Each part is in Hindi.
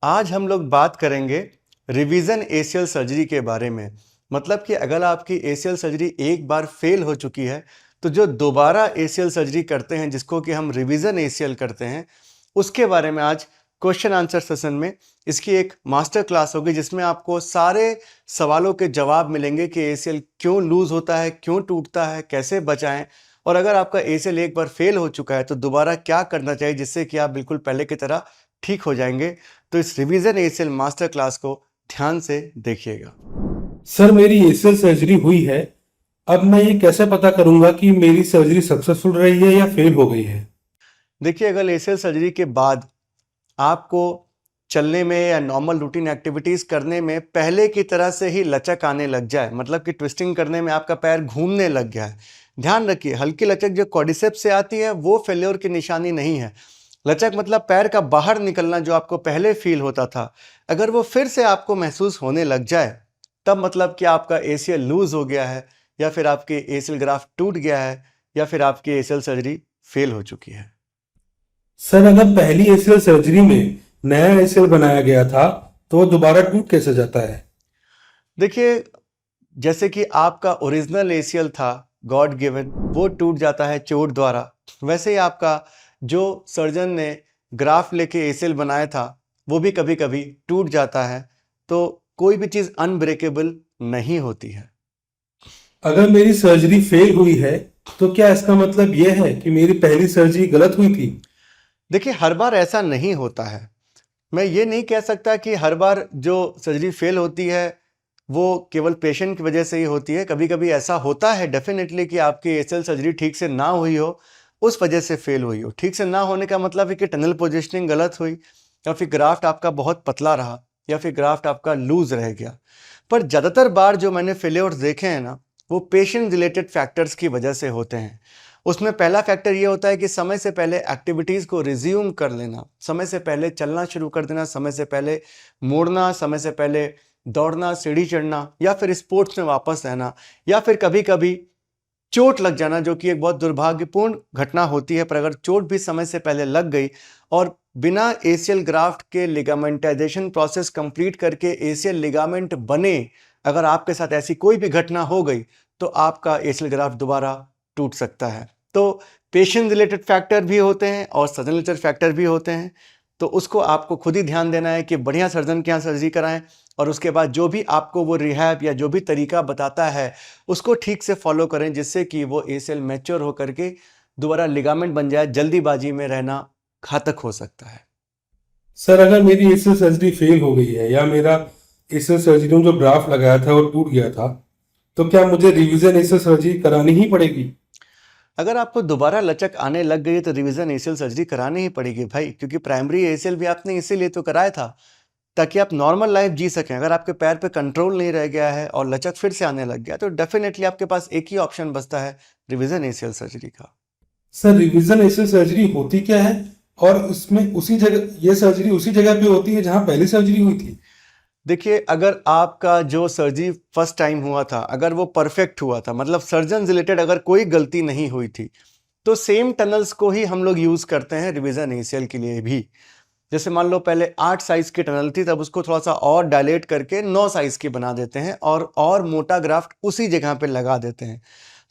आज हम लोग बात करेंगे रिवीजन एसीएल सर्जरी के बारे में। मतलब कि अगर आपकी एसीएल सर्जरी एक बार फेल हो चुकी है तो जो दोबारा एसीएल सर्जरी करते हैं जिसको कि हम रिवीजन एसीएल करते हैं, उसके बारे में आज क्वेश्चन आंसर सेशन में इसकी एक मास्टर क्लास होगी जिसमें आपको सारे सवालों के जवाब मिलेंगे कि एसीएल क्यों लूज होता है, क्यों टूटता है, कैसे बचाएं, और अगर आपका एसीएल एक बार फेल हो चुका है तो दोबारा क्या करना चाहिए जिससे कि आप बिल्कुल पहले की तरह ठीक हो जाएंगे। तो इस रिवीजन एसीएल मास्टर क्लास को ध्यान से देखिएगा। सर, मेरी एसीएल सर्जरी हुई है। अब मैं ये कैसे पता करूंगा कि मेरी सर्जरी सक्सेसफुल रही है या फेल हो गई है? देखिए, अगर एसीएल सर्जरी के बाद आपको चलने में या नॉर्मल रूटीन एक्टिविटीज करने में पहले की तरह से ही लचक आने लग जाए, मतलब कि ट्विस्टिंग करने में आपका पैर घूमने लग गया है, ध्यान रखिए हल्की लचक जो क्वाड्रिसेप्स से आती है वो फेल्योर की निशानी नहीं है। लचक मतलब पैर का बाहर निकलना जो आपको पहले फील होता था, अगर वो फिर से आपको महसूस होने लग जाए तब मतलब कि आपका एसीएल लूज हो गया है, या फिर आपकी एसीएल ग्राफ्ट टूट गया है, या फिर आपकी एसीएल सर्जरी फेल हो चुकी है। सर, अगर पहली एसीएल सर्जरी में नया एसीएल बनाया गया था तो वो दोबारा टूट कैसे जाता है? देखिए, जैसे कि आपका ओरिजिनल एसीएल था गॉड गिवन, वो टूट जाता है चोट द्वारा, वैसे ही आपका जो सर्जन ने ग्राफ लेके एसीएल बनाया था वो भी कभी कभी टूट जाता है। तो कोई भी चीज़ अनब्रेकेबल नहीं होती है। अगर मेरी सर्जरी फेल हुई है तो क्या इसका मतलब यह है कि मेरी पहली सर्जरी गलत हुई थी? देखिए, हर बार ऐसा नहीं होता है। मैं ये नहीं कह सकता कि हर बार जो सर्जरी फेल होती है वो केवल पेशेंट की वजह से ही होती है। कभी कभी ऐसा होता है डेफिनेटली कि आपकी एसीएल सर्जरी ठीक से ना हुई हो, उस वजह से फेल हुई हो। ठीक से ना होने का मतलब है कि टनल पोजिशनिंग गलत हुई, या फिर ग्राफ्ट आपका बहुत पतला रहा, या फिर ग्राफ्ट आपका लूज रह गया। पर ज़्यादातर बार जो मैंने फेल्योर्स देखे हैं ना, वो पेशेंट रिलेटेड फैक्टर्स की वजह से होते हैं। उसमें पहला फैक्टर ये होता है कि समय से पहले एक्टिविटीज़ को रिज्यूम कर लेना, समय से पहले चलना शुरू कर देना, समय से पहले मुड़ना, समय से पहले दौड़ना, सीढ़ी चढ़ना, या फिर स्पोर्ट्स में वापस रहना, या फिर कभी कभी चोट लग जाना, जो कि एक बहुत दुर्भाग्यपूर्ण घटना होती है। पर अगर चोट भी समय से पहले लग गई और बिना एसीएल ग्राफ्ट के लिगामेंटाइजेशन प्रोसेस कंप्लीट करके एसीएल लिगामेंट बने, अगर आपके साथ ऐसी कोई भी घटना हो गई तो आपका एसीएल ग्राफ्ट दोबारा टूट सकता है। तो पेशेंट रिलेटेड फैक्टर भी होते हैं और सर्जन रिलेटेड फैक्टर भी होते हैं। तो उसको आपको खुद ही ध्यान देना है कि बढ़िया सर्जन के यहाँ सर्जरी कराएं, और उसके बाद जो भी आपको वो रिहैब या जो भी तरीका बताता है उसको ठीक से फॉलो करें, जिससे कि वो एसीएल मैच्योर होकर के दोबारा लिगामेंट बन जाए। जल्दीबाजी में रहना घातक हो सकता है। सर, अगर मेरी एसीएल सर्जरी फेल हो गई है या मेरा एसीएल सर्जरी में जो ग्राफ लगाया था वो टूट गया था, तो क्या मुझे रिवीजन एसीएल सर्जरी करानी ही पड़ेगी? अगर आपको दोबारा लचक आने लग गई तो रिवीजन एसीएल सर्जरी करानी ही पड़ेगी भाई, क्योंकि प्राइमरी एसीएल भी आपने इसीलिए तो कराया था ताकि आप नॉर्मल लाइफ जी सकें। अगर आपके पैर पे कंट्रोल नहीं रह गया है और लचक फिर से आने लग गया तो डेफिनेटली आपके पास एक ही ऑप्शन बचता है, रिवीजन एसीएल सर्जरी का। सर, रिवीजन एसीएल सर्जरी होती क्या है और उसमें उसी जगह ये सर्जरी उसी जगह पे होती है जहां पहली सर्जरी हुई थी? देखिए, अगर आपका जो सर्जरी फर्स्ट टाइम हुआ था अगर वो परफेक्ट हुआ था, मतलब सर्जन रिलेटेड अगर कोई गलती नहीं हुई थी, तो सेम टनल्स को ही हम लोग यूज़ करते हैं रिवीजन एसीएल के लिए भी। जैसे मान लो पहले 8 साइज की टनल थी, तब उसको थोड़ा सा और डायलेट करके 9 साइज की बना देते हैं और मोटा ग्राफ्ट उसी जगह पे लगा देते हैं।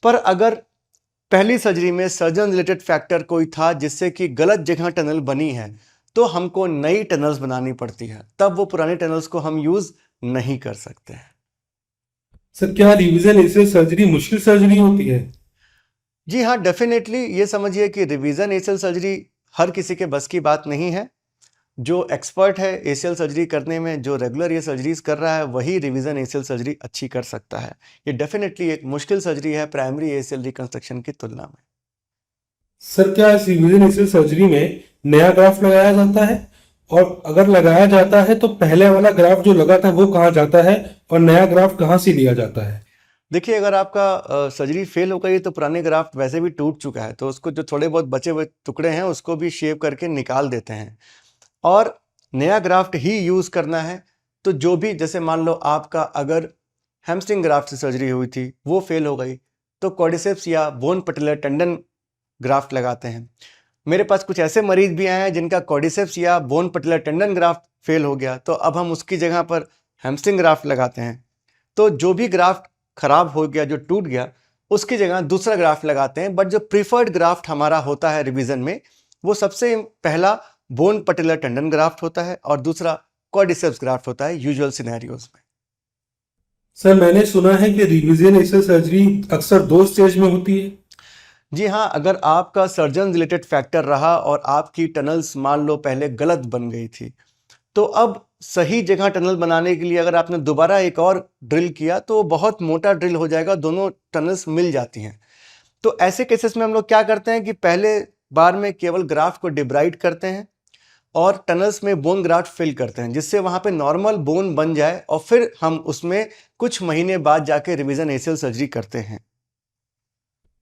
पर अगर पहली सर्जरी में सर्जन रिलेटेड फैक्टर कोई था जिससे कि गलत जगह टनल बनी है, तो हमको नई टनल्स बनानी पड़ती है, तब वो पुरानी टनल्स को हम यूज नहीं कर सकते हैं। सर, क्या रिवीजन एसीएल सर्जरी मुश्किल सर्जरी होती है? जी हाँ, डेफिनेटली ये समझिए कि रिवीजन एसीएल सर्जरी हर किसी के बस की बात नहीं है। जो एक्सपर्ट है एसीएल सर्जरी करने में, जो रेगुलर ये सर्जरीज कर रहा है, वही रिवीजन एसीएल सर्जरी अच्छी कर सकता है। ये डेफिनेटली एक मुश्किल सर्जरी है प्राइमरी एसीएल रिकंस्ट्रक्शन की तुलना में। सर, क्या इस रिवीजन एसीएल सर्जरी में नया ग्राफ्ट लगाया जाता है? और अगर लगाया जाता है तो पहले वाला ग्राफ्ट जो लगा था वो कहाँ जाता है और नया ग्राफ्ट कहाँ से लिया जाता है? देखिए, अगर आपका सर्जरी फेल हो गई तो पुराने ग्राफ्ट वैसे भी टूट चुका है, तो उसको जो थोड़े बहुत बचे हुए टुकड़े हैं उसको भी शेव करके निकाल देते हैं और नया ग्राफ्ट ही यूज़ करना है। तो जो भी, जैसे मान लो आपका अगर हैमस्ट्रिंग ग्राफ्ट से सर्जरी हुई थी वो फेल हो गई, तो क्वाड्रिसेप्स या बोन पटिलर टेंडन ग्राफ्ट लगाते हैं। मेरे पास कुछ ऐसे मरीज भी आए हैं जिनका क्वाड्रिसेप्स या बोन पटिलर टेंडन ग्राफ्ट फेल हो गया, तो अब हम उसकी जगह पर हैमस्ट्रिंग ग्राफ्ट लगाते हैं। तो जो भी ग्राफ्ट खराब हो गया, जो टूट गया, उसकी जगह दूसरा ग्राफ्ट लगाते हैं। बट जो प्रीफर्ड ग्राफ्ट हमारा होता है रिवीजन में, वो सबसे पहला बोन पटेलर टेंडन ग्राफ्ट होता है और दूसरा क्वाड्रिसेप्स ग्राफ्ट होता है यूजुअल सिनेरियोज में। सर मैंने सुना है कि रिविजन एसियल सर्जरी अक्सर 2 स्टेज में होती है। जी हाँ, अगर आपका सर्जन रिलेटेड फैक्टर रहा और आपकी टनल्स मान लो पहले गलत बन गई थी, तो अब सही जगह टनल बनाने के लिए अगर आपने दोबारा एक और ड्रिल किया तो बहुत मोटा ड्रिल हो जाएगा, दोनों टनल्स मिल जाती हैं। तो ऐसे केसेस में हम लोग क्या करते हैं कि पहले बार में केवल ग्राफ्ट को डिब्राइड करते हैं और टनल्स में बोन ग्राफ्ट फिल करते हैं, जिससे वहाँ पे नॉर्मल बोन बन जाए और फिर हम उसमें कुछ महीने बाद जाके रिवीजन एसियल सर्जरी करते हैं।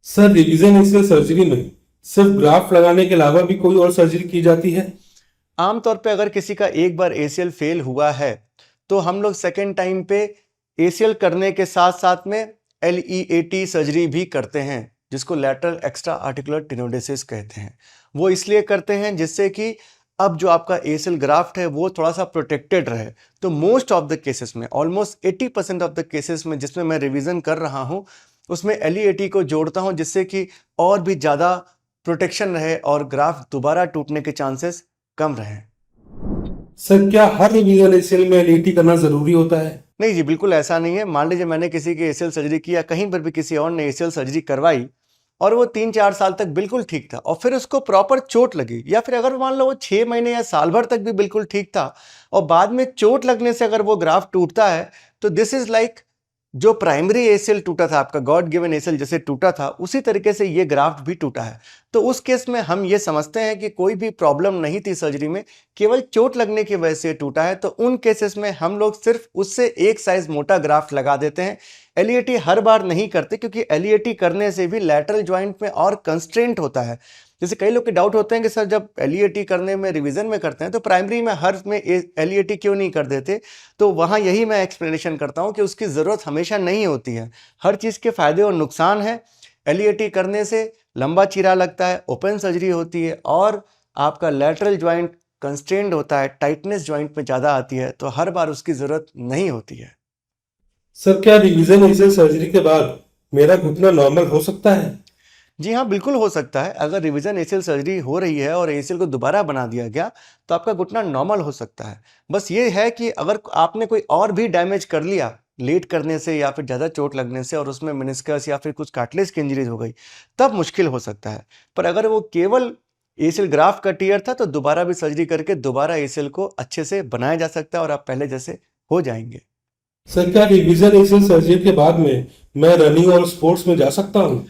सर रिविजन एसियल सर्जरी में सिर्फ ग्राफ्ट लगाने के अलावा भी कोई और सर्जरी की जाती है? आमतौर पे अगर किसी का एक बार एसीएल फेल हुआ है तो हम लोग सेकेंड टाइम पे एसीएल करने के साथ साथ में LEAT सर्जरी भी करते हैं, जिसको लैटरल एक्स्ट्रा आर्टिकुलर टेनोडेसिस कहते हैं। वो इसलिए करते हैं जिससे कि अब जो आपका एसीएल ग्राफ्ट है वो थोड़ा सा प्रोटेक्टेड रहे। तो मोस्ट ऑफ द केसेस में, ऑलमोस्ट 80% ऑफ द केसेस में जिसमें मैं रिवीजन कर रहा हूँ, उसमें LEAT को जोड़ता हूँ, जिससे कि और भी ज़्यादा प्रोटेक्शन रहे और ग्राफ्ट दोबारा टूटने के चांसेस कम रहे। सर क्या हर रिविजन एसियल में एलईटी करना जरूरी होता है? नहीं जी, बिल्कुल ऐसा नहीं है। मान लीजिए मैंने किसी की एसीएल सर्जरी की या कहीं पर भी किसी और ने एसीएल सर्जरी करवाई और वो 3-4 साल तक बिल्कुल ठीक था और फिर उसको प्रॉपर चोट लगी, या फिर अगर मान लो वो 6 महीने या साल भर तक भी बिल्कुल ठीक था और बाद में चोट लगने से अगर वो ग्राफ्ट टूटता है, तो दिस इज लाइक जो प्राइमरी एसीएल टूटा था, आपका गॉड गिवन एसीएल जैसे टूटा था, उसी तरीके से ये ग्राफ्ट भी टूटा है। तो उस केस में हम ये समझते हैं कि कोई भी प्रॉब्लम नहीं थी सर्जरी में, केवल चोट लगने की वजह से टूटा है। तो उन केसेस में हम लोग सिर्फ उससे एक साइज मोटा ग्राफ्ट लगा देते हैं। LEAT हर बार नहीं करते, क्योंकि LEAT करने से भी लैटरल जॉइंट में और कंस्ट्रेंट होता है। जैसे कई लोग के डाउट होते हैं कि सर जब LEAT करने में रिवीजन में करते हैं तो प्राइमरी में हर में LEAT क्यों नहीं कर देते? तो वहाँ यही मैं एक्सप्लेनेशन करता हूँ कि उसकी ज़रूरत हमेशा नहीं होती है। हर चीज़ के फायदे और नुकसान हैं। LEAT करने से लंबा चीरा लगता है, ओपन सर्जरी होती है और आपका लैटरल जॉइंट कंस्ट्रेंड होता है, टाइटनेस जॉइंट में ज़्यादा आती है, तो हर बार उसकी ज़रूरत नहीं होती है। सर क्या रिविजन एसियल सर्जरी के बाद मेरा घुटना नॉर्मल हो सकता है? जी हाँ, बिल्कुल हो सकता है। अगर रिवीजन एसीएल सर्जरी हो रही है और एसीएल को दोबारा बना दिया गया तो आपका घुटना नॉर्मल हो सकता है। बस ये है कि अगर आपने कोई और भी डैमेज कर लिया लेट करने से या फिर ज़्यादा चोट लगने से और उसमें मेनिस्कस या फिर कुछ कार्टिलेज की इंजरीज हो गई, तब मुश्किल हो सकता है। पर अगर वो केवल एसीएल ग्राफ्ट का टीयर था तो दोबारा भी सर्जरी करके दोबारा एसीएल को अच्छे से बनाया जा सकता है और आप पहले जैसे हो जाएंगे। सर क्या रिविजन एसियल सर्जरी के बाद में मैं रनिंग और स्पोर्ट्स में जा सकता हूँ?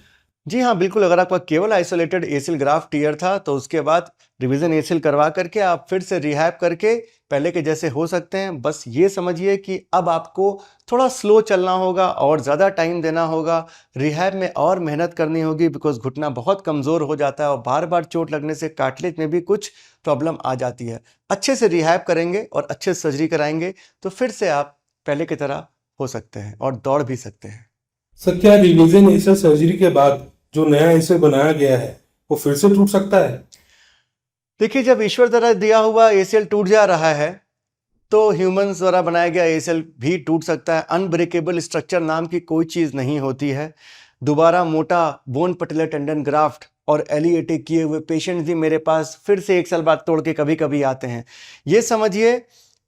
जी हाँ, बिल्कुल। अगर आपका केवल आइसोलेटेड एसीएल ग्राफ्ट टीयर था तो उसके बाद रिवीजन एसीएल करवा करके आप फिर से रिहैब करके पहले के जैसे हो सकते हैं। बस ये समझिए कि अब आपको थोड़ा स्लो चलना होगा और ज़्यादा टाइम देना होगा, रिहैब में और मेहनत करनी होगी, बिकॉज घुटना बहुत कमज़ोर हो जाता है और बार बार चोट लगने से कार्टिलेज में भी कुछ प्रॉब्लम आ जाती है। अच्छे से रिहैब करेंगे और अच्छे से सर्जरी कराएंगे तो फिर से आप पहले की तरह हो सकते हैं और दौड़ भी सकते हैं। सर क्या रिविजन एसियल सर्जरी के बाद जो नया एसियल बनाया गया है वो फिर से टूट सकता है? देखिए, जब ईश्वर द्वारा दिया हुआ एसीएल टूट जा रहा है तो ह्यूमंस द्वारा बनाया गया एसीएल भी टूट सकता है। अनब्रेकेबल स्ट्रक्चर नाम की कोई चीज़ नहीं होती है। दोबारा मोटा बोन पटेलर टेंडन ग्राफ्ट और LEAT किए हुए पेशेंट्स भी मेरे पास फिर से 1 साल बाद तोड़ के कभी कभी आते हैं। ये समझिए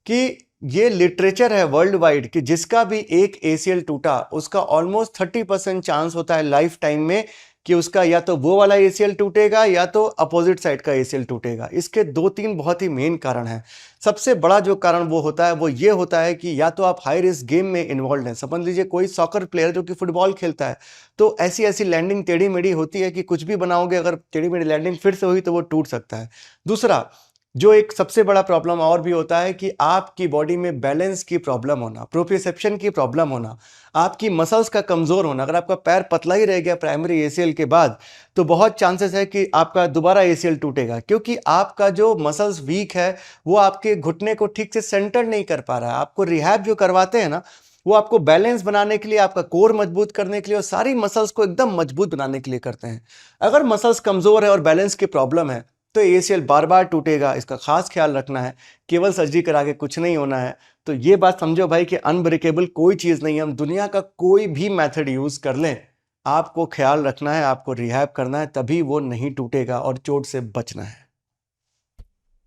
कि ये लिटरेचर है वर्ल्ड वाइड कि जिसका भी एक एसीएल टूटा उसका ऑलमोस्ट 30% चांस होता है लाइफ टाइम में कि उसका या तो वो वाला एसीएल टूटेगा या तो अपोजिट साइड का एसीएल टूटेगा। इसके 2-3 बहुत ही मेन कारण हैं। सबसे बड़ा जो कारण वो होता है वो ये होता है कि या तो आप हाई रिस्क गेम में इन्वॉल्व हैं। समझ लीजिए कोई सॉकर प्लेयर जो कि फुटबॉल खेलता है, तो ऐसी ऐसी लैंडिंग टेढ़ी मेढ़ी होती है कि कुछ भी बनाओगे, अगर टेढ़ी मेढ़ी लैंडिंग फिर से हुई तो वो टूट सकता है। दूसरा जो एक सबसे बड़ा प्रॉब्लम और भी होता है कि आपकी बॉडी में बैलेंस की प्रॉब्लम होना, प्रोप्रियोसेप्शन की प्रॉब्लम होना, आपकी मसल्स का कमज़ोर होना। अगर आपका पैर पतला ही रह गया प्राइमरी एसीएल के बाद तो बहुत चांसेस है कि आपका दोबारा एसीएल टूटेगा, क्योंकि आपका जो मसल्स वीक है वो आपके घुटने को ठीक से सेंटर नहीं कर पा रहा है। आपको रिहैब जो करवाते हैं ना, वो आपको बैलेंस बनाने के लिए, आपका कोर मजबूत करने के लिए और सारी मसल्स को एकदम मजबूत बनाने के लिए करते हैं। अगर मसल्स कमज़ोर है और बैलेंस की प्रॉब्लम है तो एसीएल बार बार टूटेगा, इसका खास ख्याल रखना है। केवल सर्जरी करा के कुछ नहीं होना है। तो ये बात समझो भाई कि अनब्रेकेबल कोई चीज़ नहीं है। हम दुनिया का कोई भी मेथड यूज़ कर लें, आपको ख्याल रखना है, आपको रिहैब करना है, तभी वो नहीं टूटेगा और चोट से बचना है।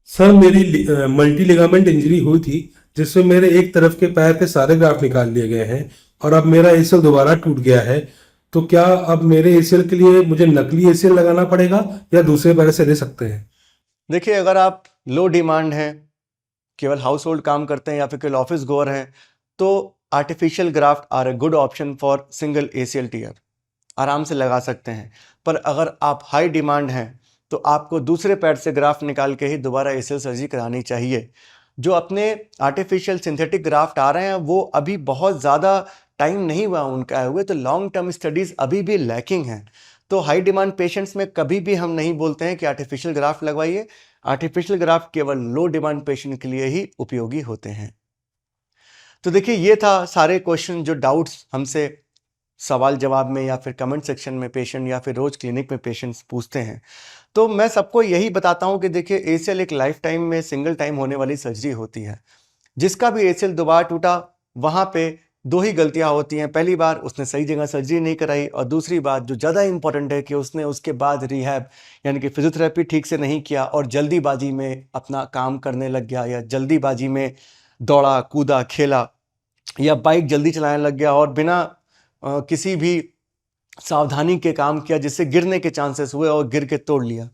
सर मेरी मल्टी लिगामेंट इंजरी हुई थी, जिसमें मेरे एक तरफ के पैर के सारे ग्राफ निकाल लिए गए हैं और अब मेरा एसीएल दोबारा टूट गया है। तो क्या अब मेरे एसीएल के लिए मुझे नकली एसीएल लगाना पड़ेगा या दूसरे पैर से ले सकते हैं? देखिए, अगर आप लो डिमांड हैं, केवल हाउस होल्ड काम करते हैं या फिर केवल ऑफिस गोअर हैं, तो artificial graft are a good option for single ACL tear, आराम से लगा सकते हैं। पर अगर आप हाई डिमांड हैं तो आपको दूसरे पैर से ग्राफ्ट निकाल के ही दोबारा एसीएल सर्जरी करानी चाहिए। जो अपने आर्टिफिशियल सिंथेटिक ग्राफ्ट आ रहे हैं वो अभी बहुत ज़्यादा टाइम नहीं हुआ उनका हुए, तो लॉन्ग टर्म स्टडीज़ अभी भी लैकिंग हैं। तो हाई डिमांड पेशेंट्स में कभी भी हम नहीं बोलते हैं कि आर्टिफिशियल ग्राफ्ट लगवाइए। आर्टिफिशियल ग्राफ्ट केवल लो डिमांड पेशेंट के लिए ही उपयोगी होते हैं। तो देखिए, ये था सारे क्वेश्चन जो डाउट्स हमसे सवाल जवाब में या फिर कमेंट सेक्शन में पेशेंट या फिर रोज क्लिनिक में पेशेंट्स पूछते हैं। तो मैं सबको यही बताता हूँ कि देखिए, एसीएल एक लाइफ टाइम में सिंगल टाइम होने वाली सर्जरी होती है। जिसका भी एसीएल दोबारा टूटा, वहाँ पे दो ही गलतियाँ होती हैं। पहली बार उसने सही जगह सर्जरी नहीं कराई, और दूसरी बात जो ज़्यादा इंपॉर्टेंट है कि उसने उसके बाद रिहैब यानी कि फिजियोथेरेपी ठीक से नहीं किया और जल्दीबाजी में अपना काम करने लग गया, या जल्दीबाजी में दौड़ा कूदा खेला, या बाइक जल्दी चलाने लग गया और बिना किसी भी सावधानी के काम किया, जिससे गिरने के चांसेस हुए और गिर के तोड़ लिया।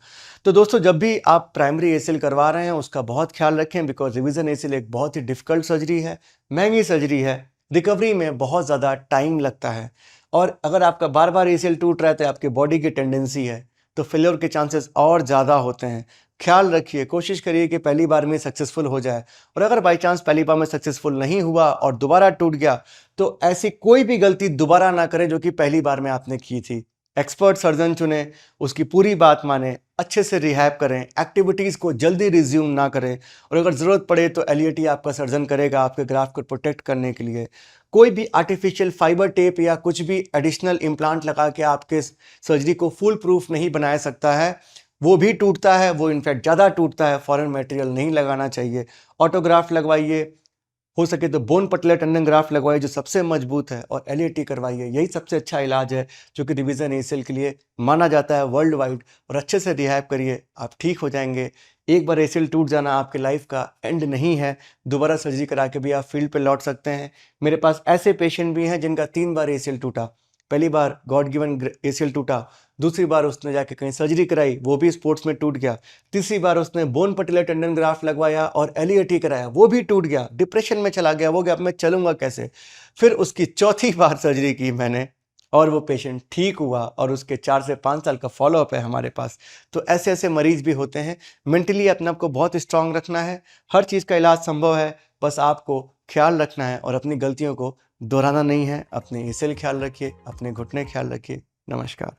तो दोस्तों, जब भी आप प्राइमरी एसीएल करवा रहे हैं उसका बहुत ख्याल रखें, बिकॉज रिवीजन एसीएल एक बहुत ही डिफिकल्ट सर्जरी है, महंगी सर्जरी है, रिकवरी में बहुत ज़्यादा टाइम लगता है। और अगर आपका बार बार एसीएल टूट रहा है तो आपके बॉडी की टेंडेंसी है, तो फेलियर के चांसेस और ज़्यादा होते हैं। ख्याल रखिए, कोशिश करिए कि पहली बार में सक्सेसफुल हो जाए। और अगर बाई चांस पहली बार में सक्सेसफुल नहीं हुआ और दोबारा टूट गया, तो ऐसी कोई भी गलती दोबारा ना करें जो कि पहली बार में आपने की थी। एक्सपर्ट सर्जन चुनें, उसकी पूरी बात मानें, अच्छे से रिहैब करें, एक्टिविटीज़ को जल्दी रिज्यूम ना करें, और अगर ज़रूरत पड़े तो एलईटी आपका सर्जन करेगा आपके ग्राफ्ट को प्रोटेक्ट करने के लिए। कोई भी आर्टिफिशियल फाइबर टेप या कुछ भी एडिशनल इम्प्लांट लगा के आपके सर्जरी को फुल प्रूफ नहीं बना सकता है। वो भी टूटता है, वो इनफैक्ट ज़्यादा टूटता है। फॉरेन मटेरियल नहीं लगाना चाहिए। ऑटोग्राफ्ट लगवाइए, हो सके तो बोन पटलेट टेंडन ग्राफ्ट लगवाइए जो सबसे मजबूत है, और एलईटी करवाइए। यही सबसे अच्छा इलाज है जो कि रिवीजन एसीएल के लिए माना जाता है वर्ल्ड वाइड। और अच्छे से रिहैब करिए, आप ठीक हो जाएंगे। एक बार एसीएल टूट जाना आपके लाइफ का एंड नहीं है। दोबारा सर्जरी करा के भी आप फील्ड पे लौट सकते हैं। मेरे पास ऐसे पेशेंट भी हैं जिनका 3 बार एसीएल टूटा। पहली बार गॉड गिवन एसीएल टूटा, दूसरी बार उसने जाके कहीं सर्जरी कराई, वो भी स्पोर्ट्स में टूट गया। तीसरी बार उसने बोन पटिलर टेंडन ग्राफ्ट लगवाया और एलईटी कराया, वो भी टूट गया, डिप्रेशन में चला गया, वो गया अब मैं चलूंगा कैसे। फिर उसकी चौथी बार सर्जरी की मैंने, और वो पेशेंट ठीक हुआ, और उसके 4 से 5 साल का फॉलोअप है हमारे पास। तो ऐसे ऐसे मरीज भी होते हैं। मेंटली अपने आप को बहुत स्ट्रांग रखना है। हर चीज़ का इलाज संभव है, बस आपको ख्याल रखना है और अपनी गलतियों को दोहराना नहीं है। अपने एसीएल ख्याल रखिए, अपने घुटने ख्याल रखिए। नमस्कार।